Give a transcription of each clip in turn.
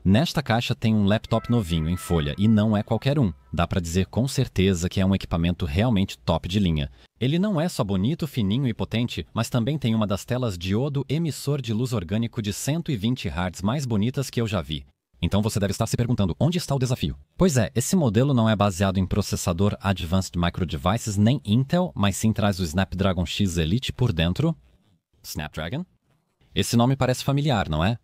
Nesta caixa tem um laptop novinho em folha e não é qualquer um. Dá pra dizer com certeza que é um equipamento realmente top de linha. Ele não é só bonito, fininho e potente, mas também tem uma das telas diodo emissor de luz orgânico de 120 Hz mais bonitas que eu já vi. Então você deve estar se perguntando, onde está o desafio? Pois é, esse modelo não é baseado em processador Advanced Micro Devices nem Intel, mas sim traz o Snapdragon X Elite por dentro. Snapdragon? Esse nome parece familiar, não é?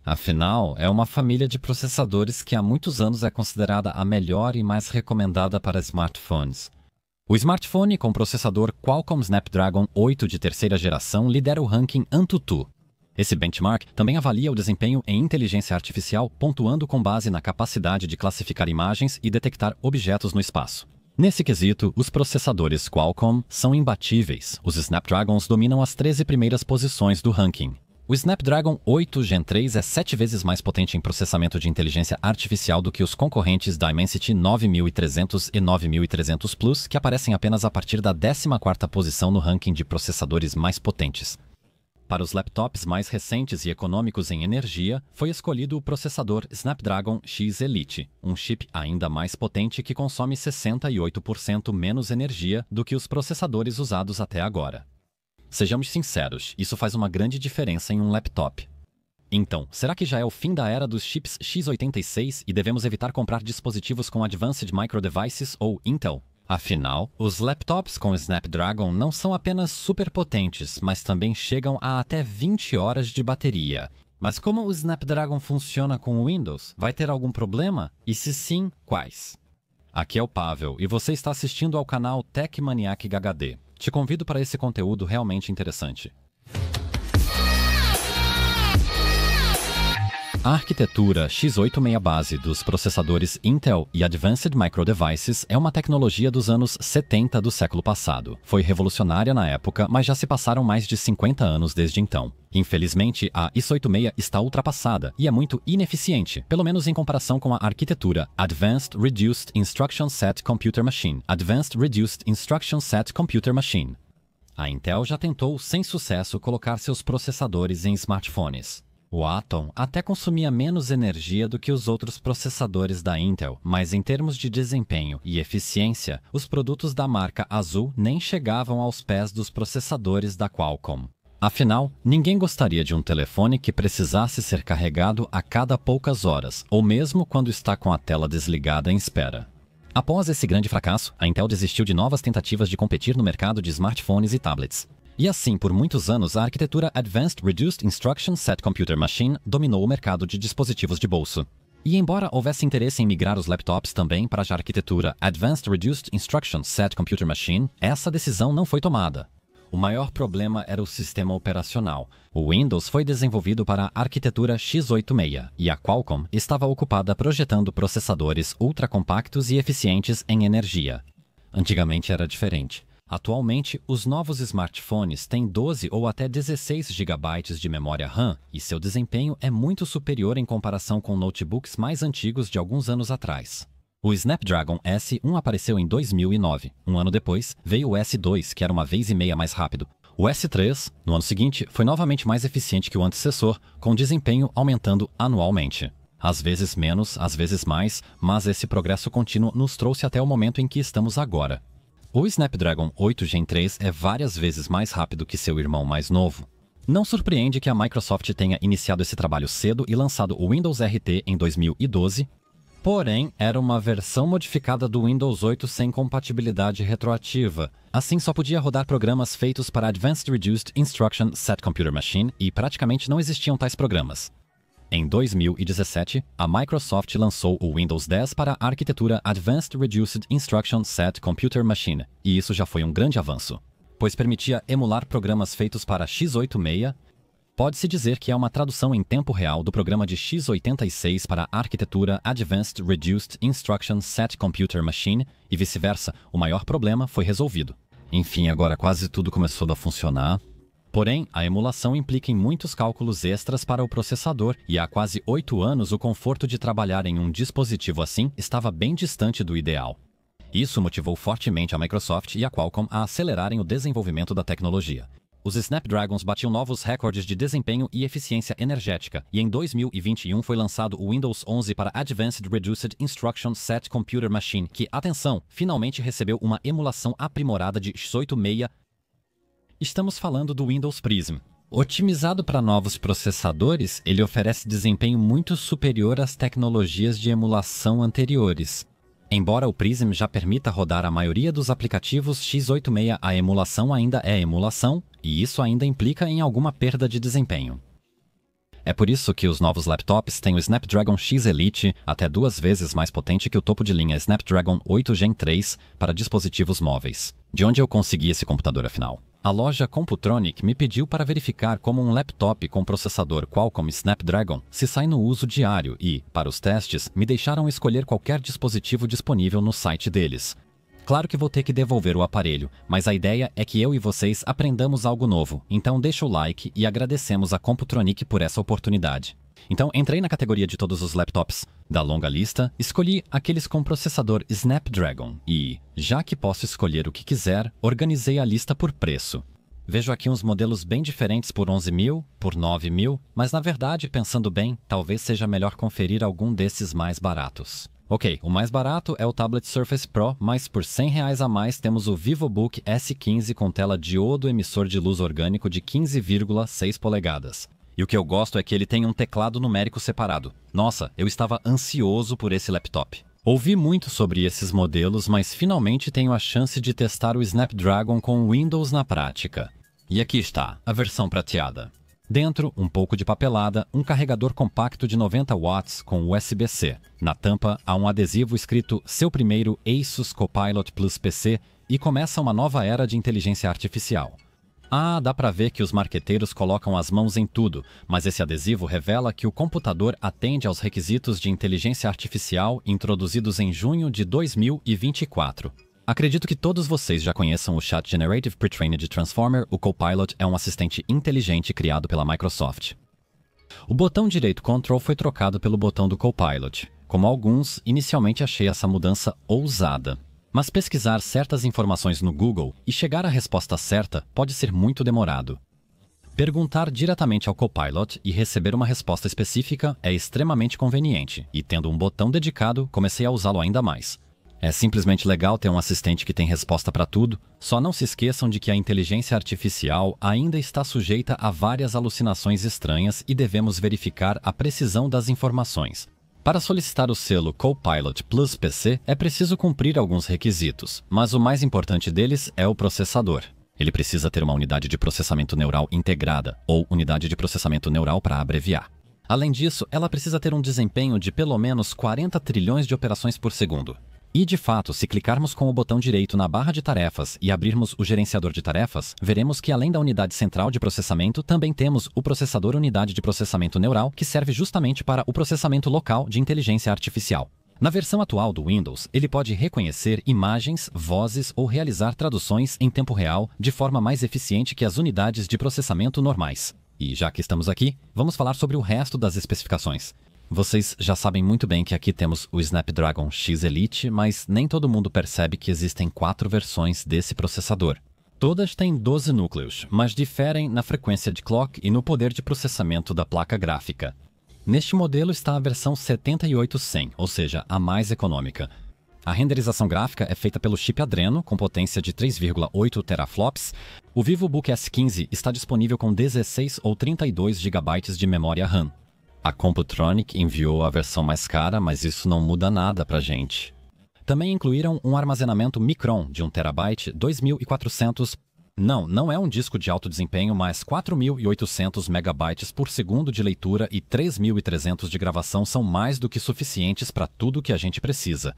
Afinal, é uma família de processadores que há muitos anos é considerada a melhor e mais recomendada para smartphones. O smartphone com processador Qualcomm Snapdragon 8 de terceira geração lidera o ranking AnTuTu. Esse benchmark também avalia o desempenho em inteligência artificial, pontuando com base na capacidade de classificar imagens e detectar objetos no espaço. Nesse quesito, os processadores Qualcomm são imbatíveis. Os Snapdragons dominam as 13 primeiras posições do ranking. O Snapdragon 8 Gen 3 é 7 vezes mais potente em processamento de inteligência artificial do que os concorrentes Dimensity 9300 e 9300 Plus, que aparecem apenas a partir da 14ª posição no ranking de processadores mais potentes. Para os laptops mais recentes e econômicos em energia, foi escolhido o processador Snapdragon X Elite, um chip ainda mais potente que consome 68% menos energia do que os processadores usados até agora. Sejamos sinceros, isso faz uma grande diferença em um laptop. Então, será que já é o fim da era dos chips x86 e devemos evitar comprar dispositivos com Advanced Micro Devices ou Intel? Afinal, os laptops com Snapdragon não são apenas super potentes, mas também chegam a até 20 horas de bateria. Mas como o Snapdragon funciona com o Windows? Vai ter algum problema? E se sim, quais? Aqui é o Pavel e você está assistindo ao canal Tech Maniac HD. Te convido para esse conteúdo realmente interessante. A arquitetura x86 base dos processadores Intel e Advanced Micro Devices é uma tecnologia dos anos 70 do século passado. Foi revolucionária na época, mas já se passaram mais de 50 anos desde então. Infelizmente, a x86 está ultrapassada e é muito ineficiente, pelo menos em comparação com a arquitetura Advanced Reduced Instruction Set Computer Machine. Advanced Reduced Instruction Set Computer Machine. A Intel já tentou, sem sucesso, colocar seus processadores em smartphones. O Atom até consumia menos energia do que os outros processadores da Intel, mas em termos de desempenho e eficiência, os produtos da marca Azul nem chegavam aos pés dos processadores da Qualcomm. Afinal, ninguém gostaria de um telefone que precisasse ser carregado a cada poucas horas, ou mesmo quando está com a tela desligada em espera. Após esse grande fracasso, a Intel desistiu de novas tentativas de competir no mercado de smartphones e tablets. E assim, por muitos anos, a arquitetura Advanced Reduced Instruction Set Computer Machine dominou o mercado de dispositivos de bolso. E embora houvesse interesse em migrar os laptops também para a arquitetura Advanced Reduced Instruction Set Computer Machine, essa decisão não foi tomada. O maior problema era o sistema operacional. O Windows foi desenvolvido para a arquitetura x86 e a Qualcomm estava ocupada projetando processadores ultracompactos e eficientes em energia. Antigamente era diferente. Atualmente, os novos smartphones têm 12 ou até 16 GB de memória RAM e seu desempenho é muito superior em comparação com notebooks mais antigos de alguns anos atrás. O Snapdragon S1 apareceu em 2009. Um ano depois, veio o S2, que era uma vez e meia mais rápido. O S3, no ano seguinte, foi novamente mais eficiente que o antecessor, com desempenho aumentando anualmente. Às vezes menos, às vezes mais, mas esse progresso contínuo nos trouxe até o momento em que estamos agora. O Snapdragon 8 Gen 3 é várias vezes mais rápido que seu irmão mais novo. Não surpreende que a Microsoft tenha iniciado esse trabalho cedo e lançado o Windows RT em 2012, porém era uma versão modificada do Windows 8 sem compatibilidade retroativa. Assim só podia rodar programas feitos para Advanced Reduced Instruction Set Computer Machine e praticamente não existiam tais programas. Em 2017, a Microsoft lançou o Windows 10 para a arquitetura Advanced Reduced Instruction Set Computer Machine, e isso já foi um grande avanço, pois permitia emular programas feitos para x86. Pode-se dizer que é uma tradução em tempo real do programa de x86 para a arquitetura Advanced Reduced Instruction Set Computer Machine, e vice-versa, o maior problema foi resolvido. Enfim, agora quase tudo começou a funcionar. Porém, a emulação implica em muitos cálculos extras para o processador e há quase 8 anos o conforto de trabalhar em um dispositivo assim estava bem distante do ideal. Isso motivou fortemente a Microsoft e a Qualcomm a acelerarem o desenvolvimento da tecnologia. os Snapdragons batiam novos recordes de desempenho e eficiência energética, e em 2021 foi lançado o Windows 11 para Advanced Reduced Instruction Set Computer Machine, que, atenção, finalmente recebeu uma emulação aprimorada de x86. Estamos falando do Windows Prism. Otimizado para novos processadores, ele oferece desempenho muito superior às tecnologias de emulação anteriores. Embora o Prism já permita rodar a maioria dos aplicativos x86, a emulação ainda é emulação, e isso ainda implica em alguma perda de desempenho. É por isso que os novos laptops têm o Snapdragon X Elite, até 2 vezes mais potente que o topo de linha Snapdragon 8 Gen 3 para dispositivos móveis. De onde eu consegui esse computador afinal? A loja Computronic me pediu para verificar como um laptop com processador Qualcomm Snapdragon se sai no uso diário e, para os testes, me deixaram escolher qualquer dispositivo disponível no site deles. Claro que vou ter que devolver o aparelho, mas a ideia é que eu e vocês aprendamos algo novo, então deixa o like e agradecemos a Computronic por essa oportunidade. Então entrei na categoria de todos os laptops. Da longa lista, escolhi aqueles com processador Snapdragon e, já que posso escolher o que quiser, organizei a lista por preço. Vejo aqui uns modelos bem diferentes por 11 mil, por 9 mil, mas na verdade, pensando bem, talvez seja melhor conferir algum desses mais baratos. Ok, o mais barato é o Tablet Surface Pro, mas por R$100 a mais temos o VivoBook S15 com tela diodo emissor de luz orgânico de 15,6 polegadas. E o que eu gosto é que ele tem um teclado numérico separado. Nossa, eu estava ansioso por esse laptop. Ouvi muito sobre esses modelos, mas finalmente tenho a chance de testar o Snapdragon com Windows na prática. E aqui está, a versão prateada. Dentro, um pouco de papelada, um carregador compacto de 90 watts com USB-C. Na tampa, há um adesivo escrito Seu primeiro Asus Copilot Plus PC e começa uma nova era de inteligência artificial. Ah, dá pra ver que os marqueteiros colocam as mãos em tudo, mas esse adesivo revela que o computador atende aos requisitos de inteligência artificial introduzidos em junho de 2024. Acredito que todos vocês já conheçam o Chat Generative Pre-trained Transformer. O Copilot é um assistente inteligente criado pela Microsoft. O botão direito Control foi trocado pelo botão do Copilot. Como alguns, inicialmente achei essa mudança ousada. Mas pesquisar certas informações no Google e chegar à resposta certa pode ser muito demorado. Perguntar diretamente ao Copilot e receber uma resposta específica é extremamente conveniente, e tendo um botão dedicado, comecei a usá-lo ainda mais. É simplesmente legal ter um assistente que tem resposta para tudo, só não se esqueçam de que a inteligência artificial ainda está sujeita a várias alucinações estranhas e devemos verificar a precisão das informações. Para solicitar o selo Copilot Plus PC, é preciso cumprir alguns requisitos, mas o mais importante deles é o processador. Ele precisa ter uma unidade de processamento neural integrada, ou unidade de processamento neural para abreviar. Além disso, ela precisa ter um desempenho de pelo menos 40 trilhões de operações por segundo. E, de fato, se clicarmos com o botão direito na barra de tarefas e abrirmos o gerenciador de tarefas, veremos que além da unidade central de processamento, também temos o processador unidade de processamento neural, que serve justamente para o processamento local de inteligência artificial. Na versão atual do Windows, ele pode reconhecer imagens, vozes ou realizar traduções em tempo real de forma mais eficiente que as unidades de processamento normais. E já que estamos aqui, vamos falar sobre o resto das especificações. Vocês já sabem muito bem que aqui temos o Snapdragon X Elite, mas nem todo mundo percebe que existem 4 versões desse processador. Todas têm 12 núcleos, mas diferem na frequência de clock e no poder de processamento da placa gráfica. Neste modelo está a versão 7800, ou seja, a mais econômica. A renderização gráfica é feita pelo chip Adreno, com potência de 3,8 teraflops. O VivoBook S15 está disponível com 16 ou 32 GB de memória RAM. A Computronic enviou a versão mais cara, mas isso não muda nada pra gente. Também incluíram um armazenamento Micron de 1 TB, 2.400... Não é um disco de alto desempenho, mas 4.800 MB por segundo de leitura e 3.300 de gravação são mais do que suficientes para tudo que a gente precisa.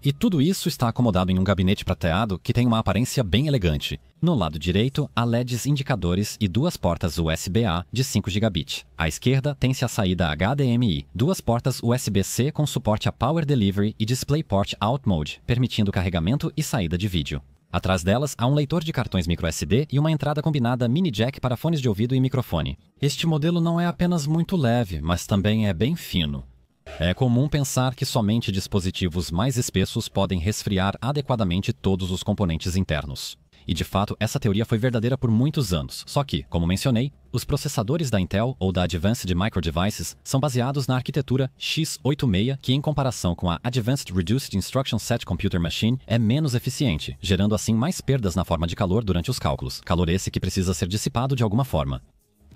E tudo isso está acomodado em um gabinete prateado que tem uma aparência bem elegante. No lado direito, há LEDs indicadores e 2 portas USB-A de 5 GB. À esquerda, tem-se a saída HDMI, 2 portas USB-C com suporte a Power Delivery e DisplayPort Out Mode, permitindo carregamento e saída de vídeo. Atrás delas, há um leitor de cartões microSD e uma entrada combinada mini jack para fones de ouvido e microfone. Este modelo não é apenas muito leve, mas também é bem fino. É comum pensar que somente dispositivos mais espessos podem resfriar adequadamente todos os componentes internos. E de fato, essa teoria foi verdadeira por muitos anos. Só que, como mencionei, os processadores da Intel ou da Advanced Micro Devices são baseados na arquitetura x86, que em comparação com a Advanced Reduced Instruction Set Computer Machine é menos eficiente, gerando assim mais perdas na forma de calor durante os cálculos, calor esse que precisa ser dissipado de alguma forma.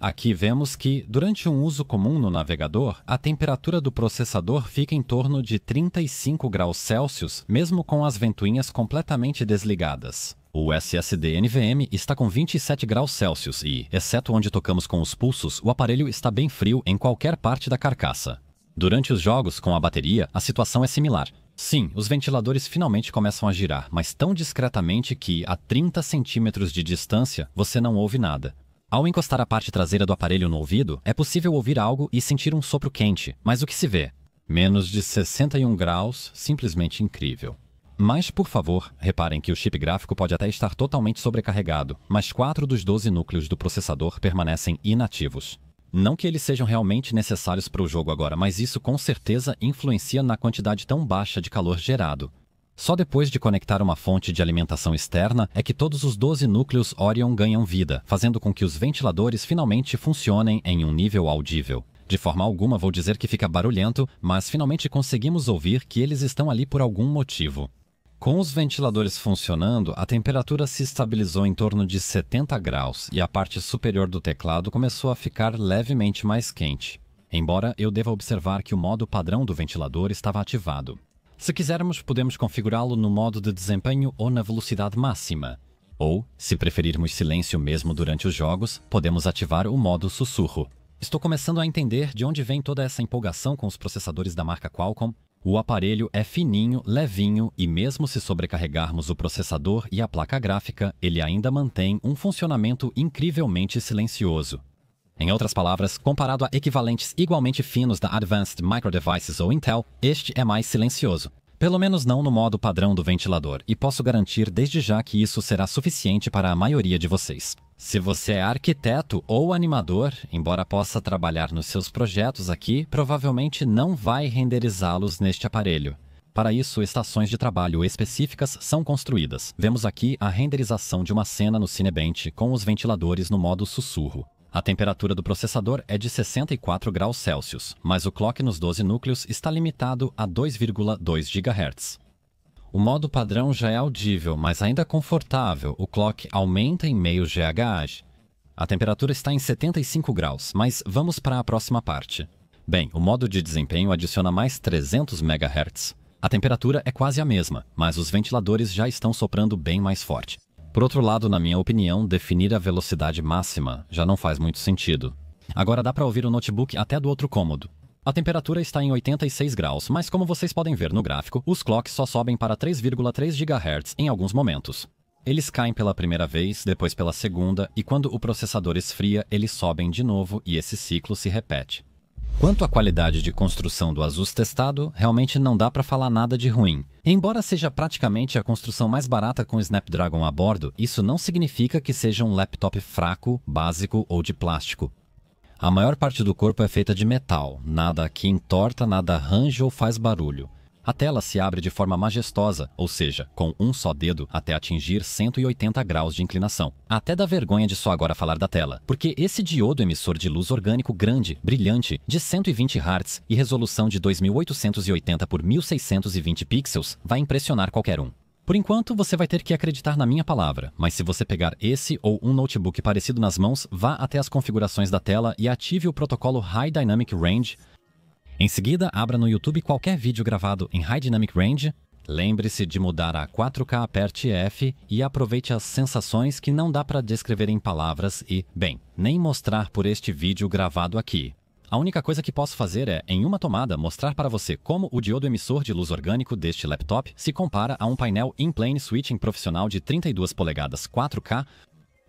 Aqui vemos que, durante um uso comum no navegador, a temperatura do processador fica em torno de 35 graus Celsius, mesmo com as ventoinhas completamente desligadas. O SSD NVMe está com 27 graus Celsius e, exceto onde tocamos com os pulsos, o aparelho está bem frio em qualquer parte da carcaça. Durante os jogos com a bateria, a situação é similar. Sim, os ventiladores finalmente começam a girar, mas tão discretamente que, a 30 centímetros de distância, você não ouve nada. Ao encostar a parte traseira do aparelho no ouvido, é possível ouvir algo e sentir um sopro quente, mas o que se vê? Menos de 61 graus, simplesmente incrível. Mas, por favor, reparem que o chip gráfico pode até estar totalmente sobrecarregado, mas 4 dos 12 núcleos do processador permanecem inativos. Não que eles sejam realmente necessários para o jogo agora, mas isso com certeza influencia na quantidade tão baixa de calor gerado. Só depois de conectar uma fonte de alimentação externa é que todos os 12 núcleos Orion ganham vida, fazendo com que os ventiladores finalmente funcionem em um nível audível. De forma alguma vou dizer que fica barulhento, mas finalmente conseguimos ouvir que eles estão ali por algum motivo. Com os ventiladores funcionando, a temperatura se estabilizou em torno de 70 graus e a parte superior do teclado começou a ficar levemente mais quente. Embora eu deva observar que o modo padrão do ventilador estava ativado. Se quisermos, podemos configurá-lo no modo de desempenho ou na velocidade máxima. Ou, se preferirmos silêncio mesmo durante os jogos, podemos ativar o modo sussurro. Estou começando a entender de onde vem toda essa empolgação com os processadores da marca Qualcomm. O aparelho é fininho, levinho e mesmo se sobrecarregarmos o processador e a placa gráfica, ele ainda mantém um funcionamento incrivelmente silencioso. Em outras palavras, comparado a equivalentes igualmente finos da Advanced Micro Devices ou Intel, este é mais silencioso. Pelo menos não no modo padrão do ventilador, e posso garantir desde já que isso será suficiente para a maioria de vocês. Se você é arquiteto ou animador, embora possa trabalhar nos seus projetos aqui, provavelmente não vai renderizá-los neste aparelho. Para isso, estações de trabalho específicas são construídas. Vemos aqui a renderização de uma cena no Cinebench com os ventiladores no modo sussurro. A temperatura do processador é de 64 graus Celsius, mas o clock nos 12 núcleos está limitado a 2,2 GHz. O modo padrão já é audível, mas ainda confortável. O clock aumenta em meio GHz. A temperatura está em 75 graus, mas vamos para a próxima parte. Bem, o modo de desempenho adiciona mais 300 MHz. A temperatura é quase a mesma, mas os ventiladores já estão soprando bem mais forte. Por outro lado, na minha opinião, definir a velocidade máxima já não faz muito sentido. Agora dá para ouvir o notebook até do outro cômodo. A temperatura está em 86 graus, mas como vocês podem ver no gráfico, os clocks só sobem para 3,3 GHz em alguns momentos. Eles caem pela primeira vez, depois pela segunda, e quando o processador esfria, eles sobem de novo e esse ciclo se repete. Quanto à qualidade de construção do Asus testado, realmente não dá para falar nada de ruim. Embora seja praticamente a construção mais barata com o Snapdragon a bordo, isso não significa que seja um laptop fraco, básico ou de plástico. A maior parte do corpo é feita de metal, nada aqui entorta, nada arranja ou faz barulho. A tela se abre de forma majestosa, ou seja, com um só dedo até atingir 180 graus de inclinação. Até dá vergonha de só agora falar da tela, porque esse diodo emissor de luz orgânico grande, brilhante, de 120 Hz e resolução de 2880 por 1620 pixels vai impressionar qualquer um. Por enquanto, você vai ter que acreditar na minha palavra, mas se você pegar esse ou um notebook parecido nas mãos, vá até as configurações da tela e ative o protocolo High Dynamic Range. Em seguida, abra no YouTube qualquer vídeo gravado em High Dynamic Range, lembre-se de mudar a 4K, aperte F e aproveite as sensações que não dá para descrever em palavras e, bem, nem mostrar por este vídeo gravado aqui. A única coisa que posso fazer é, em uma tomada, mostrar para você como o diodo emissor de luz orgânico deste laptop se compara a um painel in-plane switching profissional de 32 polegadas 4K.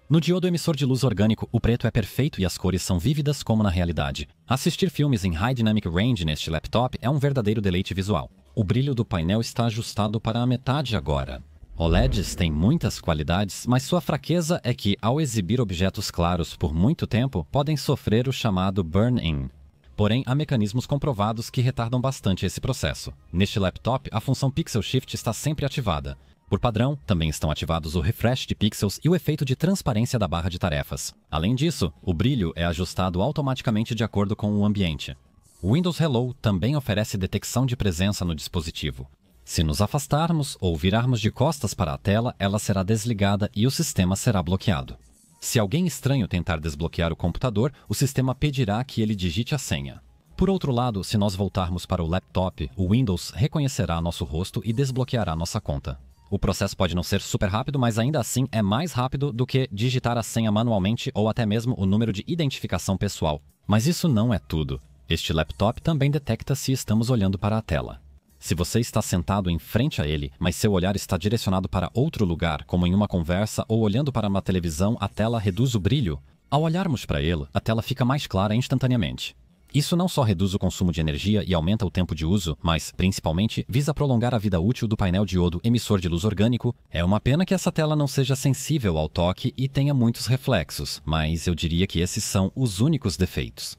No diodo emissor de luz orgânico, o preto é perfeito e as cores são vívidas como na realidade. Assistir filmes em High Dynamic Range neste laptop é um verdadeiro deleite visual. O brilho do painel está ajustado para a metade agora. OLEDs têm muitas qualidades, mas sua fraqueza é que, ao exibir objetos claros por muito tempo, podem sofrer o chamado burn-in. Porém, há mecanismos comprovados que retardam bastante esse processo. Neste laptop, a função Pixel Shift está sempre ativada. Por padrão, também estão ativados o refresh de pixels e o efeito de transparência da barra de tarefas. Além disso, o brilho é ajustado automaticamente de acordo com o ambiente. O Windows Hello também oferece detecção de presença no dispositivo. Se nos afastarmos ou virarmos de costas para a tela, ela será desligada e o sistema será bloqueado. Se alguém estranho tentar desbloquear o computador, o sistema pedirá que ele digite a senha. Por outro lado, se nós voltarmos para o laptop, o Windows reconhecerá nosso rosto e desbloqueará nossa conta. O processo pode não ser super rápido, mas ainda assim é mais rápido do que digitar a senha manualmente ou até mesmo o número de identificação pessoal. Mas isso não é tudo. Este laptop também detecta se estamos olhando para a tela. Se você está sentado em frente a ele, mas seu olhar está direcionado para outro lugar, como em uma conversa ou olhando para uma televisão, a tela reduz o brilho. Ao olharmos para ele, a tela fica mais clara instantaneamente. Isso não só reduz o consumo de energia e aumenta o tempo de uso, mas, principalmente, visa prolongar a vida útil do painel diodo emissor de luz orgânico. É uma pena que essa tela não seja sensível ao toque e tenha muitos reflexos, mas eu diria que esses são os únicos defeitos.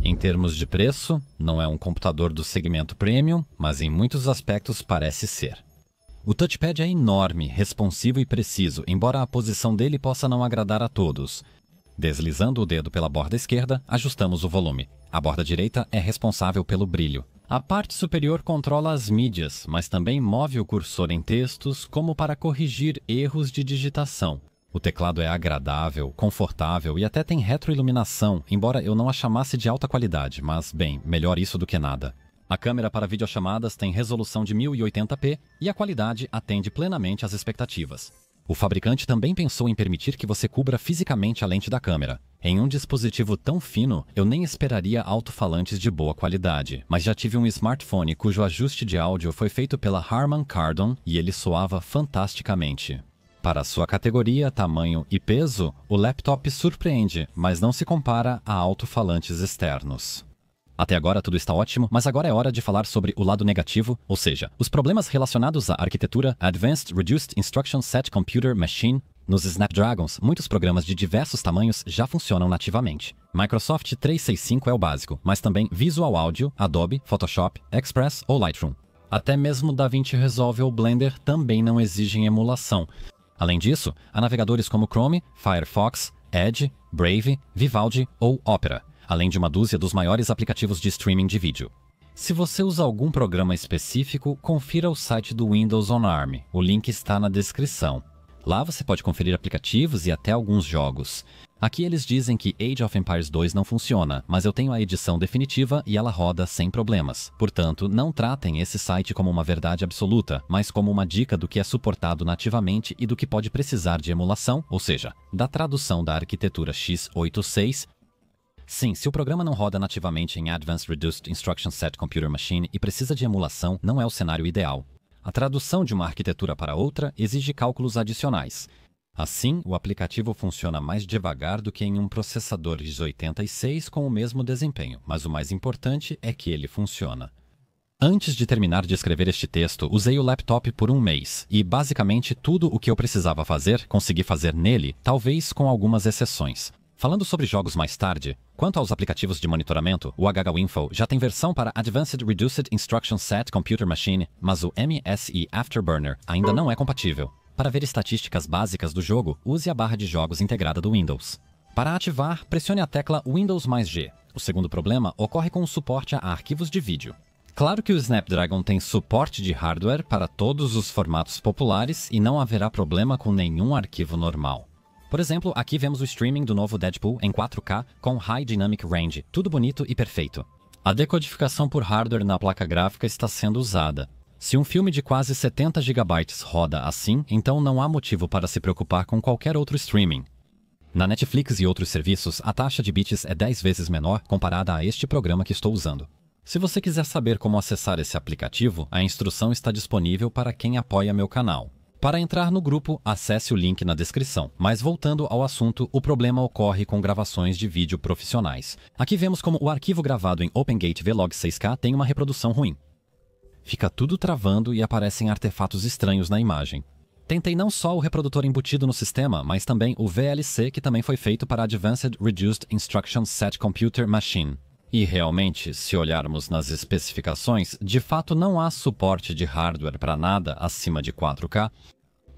Em termos de preço, não é um computador do segmento premium, mas em muitos aspectos parece ser. O touchpad é enorme, responsivo e preciso, embora a posição dele possa não agradar a todos. Deslizando o dedo pela borda esquerda, ajustamos o volume. A borda direita é responsável pelo brilho. A parte superior controla as mídias, mas também move o cursor em textos como para corrigir erros de digitação. O teclado é agradável, confortável e até tem retroiluminação, embora eu não a chamasse de alta qualidade, mas, bem, melhor isso do que nada. A câmera para videochamadas tem resolução de 1080p e a qualidade atende plenamente às expectativas. O fabricante também pensou em permitir que você cubra fisicamente a lente da câmera. Em um dispositivo tão fino, eu nem esperaria alto-falantes de boa qualidade, mas já tive um smartphone cujo ajuste de áudio foi feito pela Harman Kardon e ele soava fantasticamente. Para sua categoria, tamanho e peso, o laptop surpreende, mas não se compara a alto-falantes externos. Até agora tudo está ótimo, mas agora é hora de falar sobre o lado negativo, ou seja, os problemas relacionados à arquitetura Advanced Reduced Instruction Set Computer Machine. Nos Snapdragons, muitos programas de diversos tamanhos já funcionam nativamente. Microsoft 365 é o básico, mas também Visual Audio, Adobe, Photoshop, Express ou Lightroom. Até mesmo DaVinci Resolve ou Blender também não exigem emulação. Além disso, há navegadores como Chrome, Firefox, Edge, Brave, Vivaldi ou Opera, além de uma dúzia dos maiores aplicativos de streaming de vídeo. Se você usa algum programa específico, confira o site do Windows on ARM. O link está na descrição. Lá você pode conferir aplicativos e até alguns jogos. Aqui eles dizem que Age of Empires 2 não funciona, mas eu tenho a edição definitiva e ela roda sem problemas. Portanto, não tratem esse site como uma verdade absoluta, mas como uma dica do que é suportado nativamente e do que pode precisar de emulação, ou seja, da tradução da arquitetura x86. Sim, se o programa não roda nativamente em Advanced Reduced Instruction Set Computer Machine e precisa de emulação, não é o cenário ideal. A tradução de uma arquitetura para outra exige cálculos adicionais. Assim, o aplicativo funciona mais devagar do que em um processador x86 com o mesmo desempenho, mas o mais importante é que ele funciona. Antes de terminar de escrever este texto, usei o laptop por um mês e, basicamente, tudo o que eu precisava fazer, consegui fazer nele, talvez com algumas exceções. Falando sobre jogos mais tarde, quanto aos aplicativos de monitoramento, o HHWinfo já tem versão para Advanced Reduced Instruction Set Computer Machine, mas o MSI Afterburner ainda não é compatível. Para ver estatísticas básicas do jogo, use a barra de jogos integrada do Windows. Para ativar, pressione a tecla Windows mais G. O segundo problema ocorre com o suporte a arquivos de vídeo. Claro que o Snapdragon tem suporte de hardware para todos os formatos populares e não haverá problema com nenhum arquivo normal. Por exemplo, aqui vemos o streaming do novo Deadpool em 4K com High Dynamic Range, tudo bonito e perfeito. A decodificação por hardware na placa gráfica está sendo usada. Se um filme de quase 70 GB roda assim, então não há motivo para se preocupar com qualquer outro streaming. Na Netflix e outros serviços, a taxa de bits é 10 vezes menor comparada a este programa que estou usando. Se você quiser saber como acessar esse aplicativo, a instrução está disponível para quem apoia meu canal. Para entrar no grupo, acesse o link na descrição. Mas voltando ao assunto, o problema ocorre com gravações de vídeo profissionais. Aqui vemos como o arquivo gravado em OpenGate Vlog 6K tem uma reprodução ruim. Fica tudo travando e aparecem artefatos estranhos na imagem. Tentei não só o reprodutor embutido no sistema, mas também o VLC que também foi feito para Advanced Reduced Instruction Set Computer Machine. E realmente, se olharmos nas especificações, de fato não há suporte de hardware para nada acima de 4K.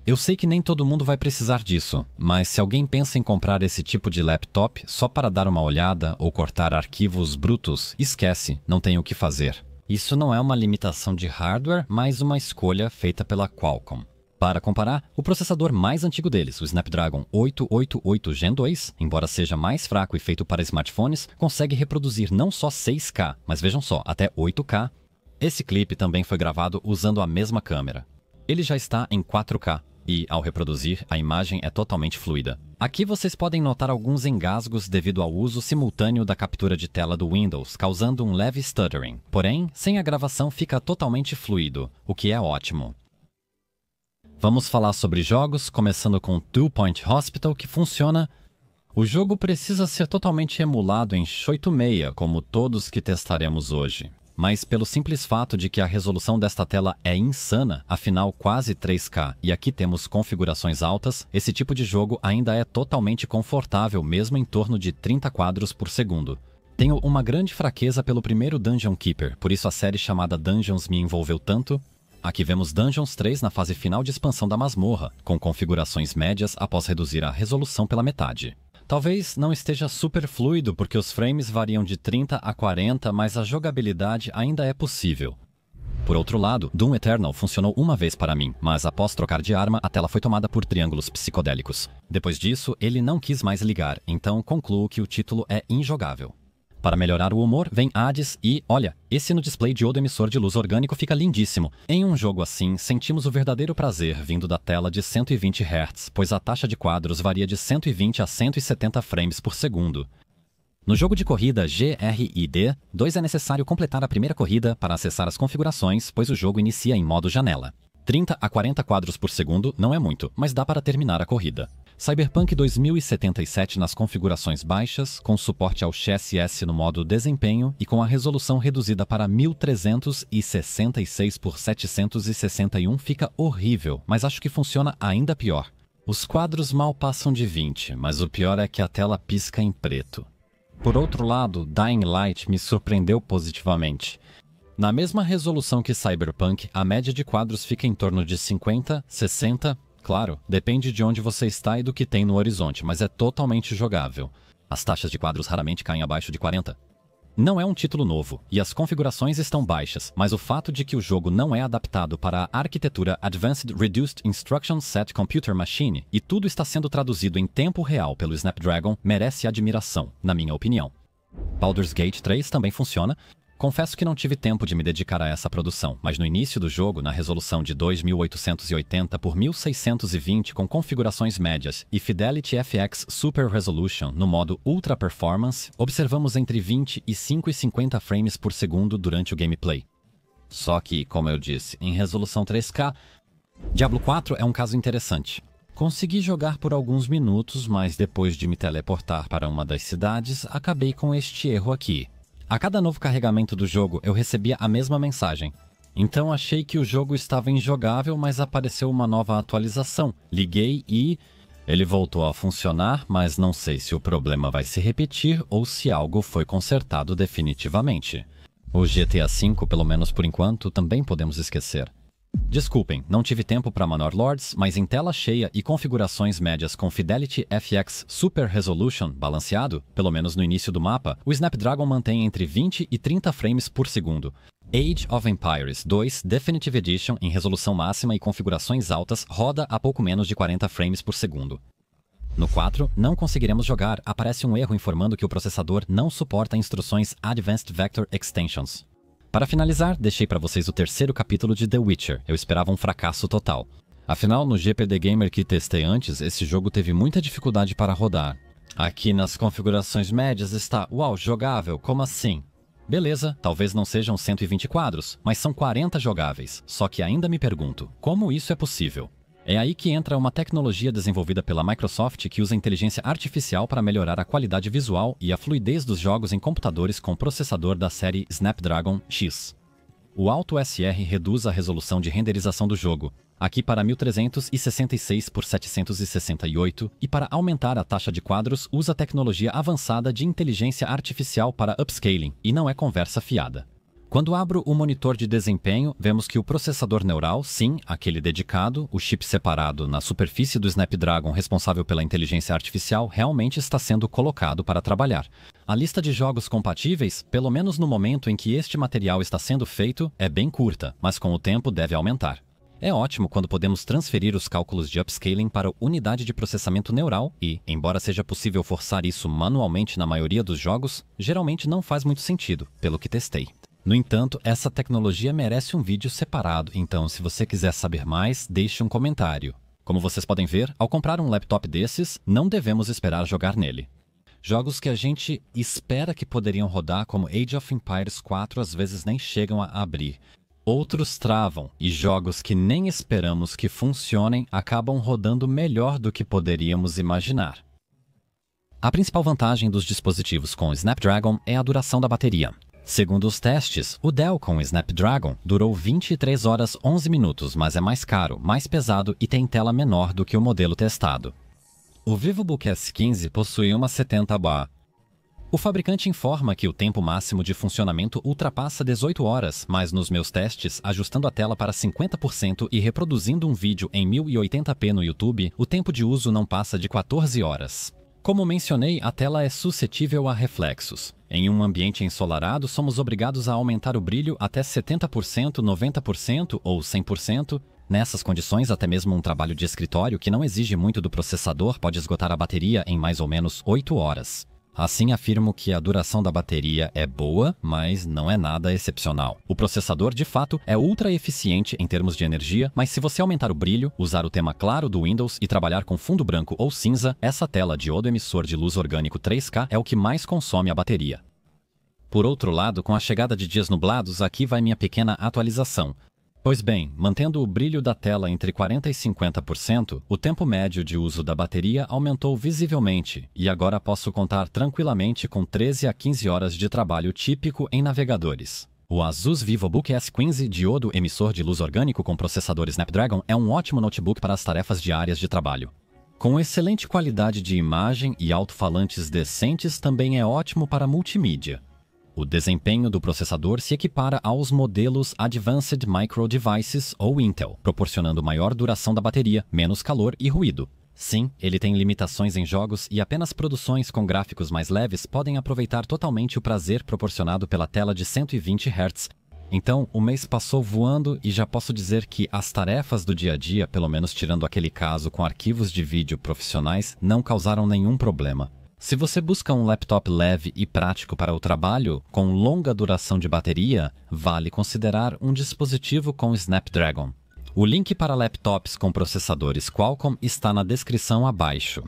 Eu sei que nem todo mundo vai precisar disso, mas se alguém pensa em comprar esse tipo de laptop só para dar uma olhada ou cortar arquivos brutos, esquece, não tem o que fazer. Isso não é uma limitação de hardware, mas uma escolha feita pela Qualcomm. Para comparar, o processador mais antigo deles, o Snapdragon 888 Gen 2, embora seja mais fraco e feito para smartphones, consegue reproduzir não só 6K, mas vejam só, até 8K. Esse clipe também foi gravado usando a mesma câmera. Ele já está em 4K e, ao reproduzir, a imagem é totalmente fluida. Aqui vocês podem notar alguns engasgos devido ao uso simultâneo da captura de tela do Windows, causando um leve stuttering. Porém, sem a gravação fica totalmente fluido, o que é ótimo. Vamos falar sobre jogos, começando com Two Point Hospital, que funciona. O jogo precisa ser totalmente emulado em x86, como todos que testaremos hoje. Mas pelo simples fato de que a resolução desta tela é insana, afinal quase 3K, e aqui temos configurações altas, esse tipo de jogo ainda é totalmente confortável mesmo em torno de 30 quadros por segundo. Tenho uma grande fraqueza pelo primeiro Dungeon Keeper, por isso a série chamada Dungeons me envolveu tanto. Aqui vemos Dungeons 3 na fase final de expansão da masmorra, com configurações médias após reduzir a resolução pela metade. Talvez não esteja super fluido porque os frames variam de 30 a 40, mas a jogabilidade ainda é possível. Por outro lado, Doom Eternal funcionou uma vez para mim, mas após trocar de arma, a tela foi tomada por triângulos psicodélicos. Depois disso, ele não quis mais ligar, então concluo que o título é injogável. Para melhorar o humor, vem Hades e, olha, esse no display diodo emissor de luz orgânico fica lindíssimo. Em um jogo assim, sentimos o verdadeiro prazer vindo da tela de 120 Hz, pois a taxa de quadros varia de 120 a 170 frames por segundo. No jogo de corrida GRID 2 é necessário completar a primeira corrida para acessar as configurações, pois o jogo inicia em modo janela. 30 a 40 quadros por segundo não é muito, mas dá para terminar a corrida. Cyberpunk 2077 nas configurações baixas, com suporte ao XSS no modo desempenho e com a resolução reduzida para 1366 por 761 fica horrível, mas acho que funciona ainda pior. Os quadros mal passam de 20, mas o pior é que a tela pisca em preto. Por outro lado, Dying Light me surpreendeu positivamente. Na mesma resolução que Cyberpunk, a média de quadros fica em torno de 50, 60... Claro, depende de onde você está e do que tem no horizonte, mas é totalmente jogável. As taxas de quadros raramente caem abaixo de 40. Não é um título novo, e as configurações estão baixas, mas o fato de que o jogo não é adaptado para a arquitetura Advanced Reduced Instruction Set Computer Machine e tudo está sendo traduzido em tempo real pelo Snapdragon merece admiração, na minha opinião. Baldur's Gate 3 também funciona. Confesso que não tive tempo de me dedicar a essa produção, mas no início do jogo, na resolução de 2880 por 1620 com configurações médias e Fidelity FX Super Resolution no modo Ultra Performance, observamos entre 20 e 5,50 frames por segundo durante o gameplay. Só que, como eu disse, em resolução 3K, Diablo 4 é um caso interessante. Consegui jogar por alguns minutos, mas depois de me teleportar para uma das cidades, acabei com este erro aqui. A cada novo carregamento do jogo, eu recebia a mesma mensagem. Então achei que o jogo estava injogável, mas apareceu uma nova atualização. Liguei e... ele voltou a funcionar, mas não sei se o problema vai se repetir ou se algo foi consertado definitivamente. O GTA V, pelo menos por enquanto, também podemos esquecer. Desculpem, não tive tempo para Manor Lords, mas em tela cheia e configurações médias com Fidelity FX Super Resolution balanceado, pelo menos no início do mapa, o Snapdragon mantém entre 20 e 30 frames por segundo. Age of Empires 2 Definitive Edition em resolução máxima e configurações altas roda a pouco menos de 40 frames por segundo. No 4, não conseguiremos jogar, aparece um erro informando que o processador não suporta instruções Advanced Vector Extensions. Para finalizar, deixei para vocês o terceiro capítulo de The Witcher. Eu esperava um fracasso total. Afinal, no GPD Gamer que testei antes, esse jogo teve muita dificuldade para rodar. Aqui nas configurações médias está, uau, jogável, como assim? Beleza, talvez não sejam 120 quadros, mas são 40 jogáveis. Só que ainda me pergunto, como isso é possível? É aí que entra uma tecnologia desenvolvida pela Microsoft que usa inteligência artificial para melhorar a qualidade visual e a fluidez dos jogos em computadores com processador da série Snapdragon X. O Alto SR reduz a resolução de renderização do jogo, aqui para 1366 por 768, e para aumentar a taxa de quadros usa tecnologia avançada de inteligência artificial para upscaling, e não é conversa fiada. Quando abro o monitor de desempenho, vemos que o processador neural, sim, aquele dedicado, o chip separado na superfície do Snapdragon responsável pela inteligência artificial, realmente está sendo colocado para trabalhar. A lista de jogos compatíveis, pelo menos no momento em que este material está sendo feito, é bem curta, mas com o tempo deve aumentar. É ótimo quando podemos transferir os cálculos de upscaling para a unidade de processamento neural e, embora seja possível forçar isso manualmente na maioria dos jogos, geralmente não faz muito sentido, pelo que testei. No entanto, essa tecnologia merece um vídeo separado, então se você quiser saber mais, deixe um comentário. Como vocês podem ver, ao comprar um laptop desses, não devemos esperar jogar nele. Jogos que a gente espera que poderiam rodar, como Age of Empires 4, às vezes nem chegam a abrir. Outros travam, e jogos que nem esperamos que funcionem acabam rodando melhor do que poderíamos imaginar. A principal vantagem dos dispositivos com Snapdragon é a duração da bateria. Segundo os testes, o Dell com Snapdragon durou 23 horas 11 minutos, mas é mais caro, mais pesado e tem tela menor do que o modelo testado. O VivoBook S15 possui uma 70 BA. O fabricante informa que o tempo máximo de funcionamento ultrapassa 18 horas, mas nos meus testes, ajustando a tela para 50% e reproduzindo um vídeo em 1080p no YouTube, o tempo de uso não passa de 14 horas. Como mencionei, a tela é suscetível a reflexos. Em um ambiente ensolarado, somos obrigados a aumentar o brilho até 70%, 90% ou 100%. Nessas condições, até mesmo um trabalho de escritório que não exige muito do processador pode esgotar a bateria em mais ou menos 8 horas. Assim, afirmo que a duração da bateria é boa, mas não é nada excepcional. O processador, de fato, é ultra eficiente em termos de energia, mas se você aumentar o brilho, usar o tema claro do Windows e trabalhar com fundo branco ou cinza, essa tela diodo emissor de luz orgânico 3K é o que mais consome a bateria. Por outro lado, com a chegada de dias nublados, aqui vai minha pequena atualização. Pois bem, mantendo o brilho da tela entre 40% e 50%, o tempo médio de uso da bateria aumentou visivelmente e agora posso contar tranquilamente com 13 a 15 horas de trabalho típico em navegadores. O Asus VivoBook S15 diodo emissor de luz orgânico com processador Snapdragon é um ótimo notebook para as tarefas diárias de trabalho. Com excelente qualidade de imagem e alto-falantes decentes, também é ótimo para multimídia. O desempenho do processador se equipara aos modelos Advanced Micro Devices ou Intel, proporcionando maior duração da bateria, menos calor e ruído. Sim, ele tem limitações em jogos e apenas produções com gráficos mais leves podem aproveitar totalmente o prazer proporcionado pela tela de 120 Hz. Então, o mês passou voando e já posso dizer que as tarefas do dia a dia, pelo menos tirando aquele caso com arquivos de vídeo profissionais, não causaram nenhum problema. Se você busca um laptop leve e prático para o trabalho, com longa duração de bateria, vale considerar um dispositivo com Snapdragon. O link para laptops com processadores Qualcomm está na descrição abaixo.